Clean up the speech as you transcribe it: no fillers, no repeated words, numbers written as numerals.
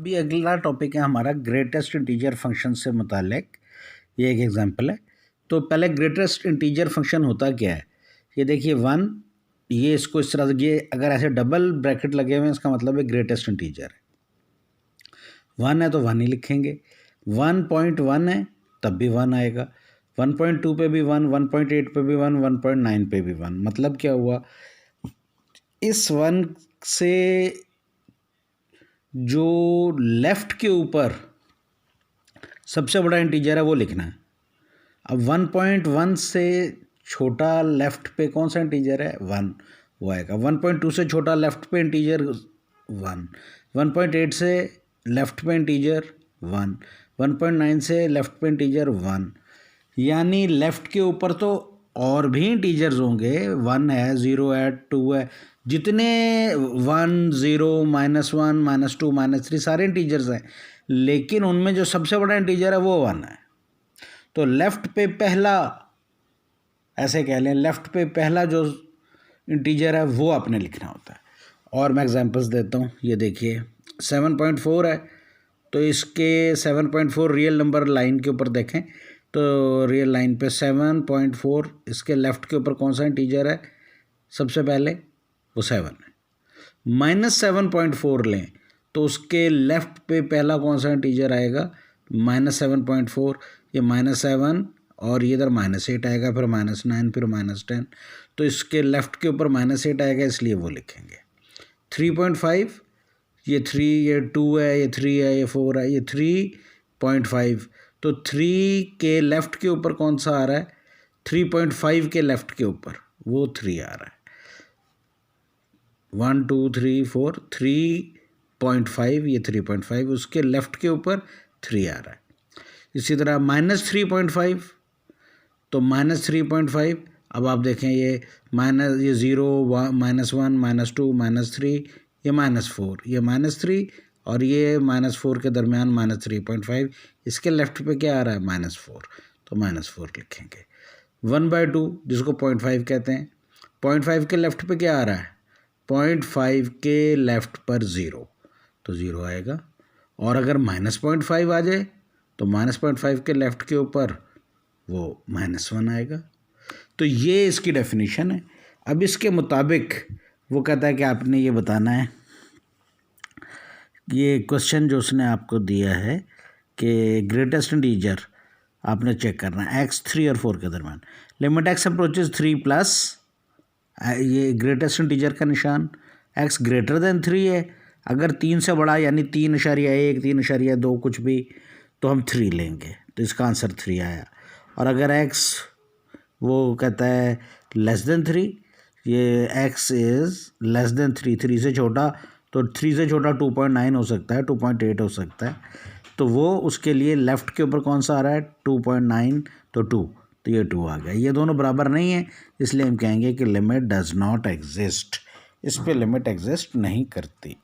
अभी अगला टॉपिक है हमारा ग्रेटेस्ट इंटीजर फंक्शन से मुतालिक। ये एक एग्जांपल है। तो पहले ग्रेटेस्ट इंटीजर फंक्शन होता क्या है, ये देखिए 1, ये इसको इस तरह से, ये अगर ऐसे डबल ब्रैकेट लगे हुए हैं इसका मतलब है ग्रेटेस्ट इंटीजर है। 1 है तो 1 ही लिखेंगे, 1.1 है तब भी 1 आएगा, 1.2 पे भी 1, 1.8 पे भी 1, 1.9 पे भी 1। मतलब क्या हुआ, इस 1 से जो लेफ़्ट के ऊपर सबसे बड़ा इंटीजर है वो लिखना है। अब 1.1 से छोटा लेफ़्ट पे कौन सा इंटीजर है, 1, वो आएगा। 1.2 से छोटा लेफ़्ट पे इंटीजर 1, 1.8 से लेफ़्ट पे इंटीजर 1, 1.9 से लेफ़्ट पे इंटीजर 1। यानी लेफ़्ट के ऊपर तो और भी इंटीजर्स होंगे, 1 है, 0 है, 2 है, जितने 1, 0, -1, -2, -3 सारे इंटीजर्स हैं, लेकिन उनमें जो सबसे बड़ा इंटीजर है वो 1 है। तो लेफ़्ट पे पहला, ऐसे कह लें, लेफ़्ट पे पहला जो इंटीजर है वो आपने लिखना होता है। और मैं एग्जांपल्स देता हूँ। ये देखिए 7.4 है, तो इसके 7.4 रियल नंबर लाइन के ऊपर देखें तो रियल लाइन पे 7.4, इसके लेफ़्ट के ऊपर कौन सा इंटीजर है सबसे पहले, वो 7 है। -7.4 लें तो उसके लेफ़्ट पे पहला कौन सा इंटीजर आएगा, -7.4, ये -7 और ये इधर -8 आएगा, फिर -9, फिर -10, तो इसके लेफ़्ट के ऊपर -8 आएगा, इसलिए वो लिखेंगे। 3.5, ये 3, ये 2 है, ये 3 है, ये 4 है, ये 3.5, तो 3 के लेफ़्ट के ऊपर कौन सा आ रहा है, 3.5 के लेफ़्ट के ऊपर वो 3 आ रहा है। 1, 2, 3, 4, 3.5, ये 3.5, उसके लेफ़्ट के ऊपर 3 आ रहा है। इसी तरह -3.5, तो -3.5, अब आप देखें ये ये 0, -1, -2, -3, ये -4, ये -3 और ये -4 के दरमियान -3.5, इसके लेफ़्ट पे क्या आ रहा है, -4, तो -4 लिखेंगे। 1/2 जिसको 0.5 कहते हैं, 0.5 के लेफ़्ट पे क्या आ रहा है, 0.5 के लेफ़्ट पर 0, तो 0 आएगा। और अगर -0.5 आ जाए तो -0.5 के लेफ़्ट के ऊपर वो -1 आएगा। तो ये इसकी डेफिनेशन है। अब इसके मुताबिक वो कहता है कि आपने ये बताना है, ये क्वेश्चन जो उसने आपको दिया है कि ग्रेटेस्ट इंटीजर आपने चेक करना है x 3 और 4 के दरमियान। लिमिट x अप्रोचेज 3+, ये ग्रेटेस्ट इंटीजर का निशान, x ग्रेटर देन 3 है। अगर 3 से बड़ा यानी 3.1, 3.2 कुछ भी, तो हम 3 लेंगे, तो इसका आंसर 3 आया। और अगर x वो कहता है लेस देन 3, ये x इज़ लेस देन 3, 3 से छोटा, तो 3 से छोटा 2.9 हो सकता है, 2.8 हो सकता है, तो वो उसके लिए लेफ़्ट के ऊपर कौन सा आ रहा है, 2.9, तो 2, तो ये 2 आ गया। ये दोनों बराबर नहीं है, इसलिए हम कहेंगे कि लिमिट डज नॉट एग्जिस्ट, इस पे लिमिट एग्जिस्ट नहीं करती।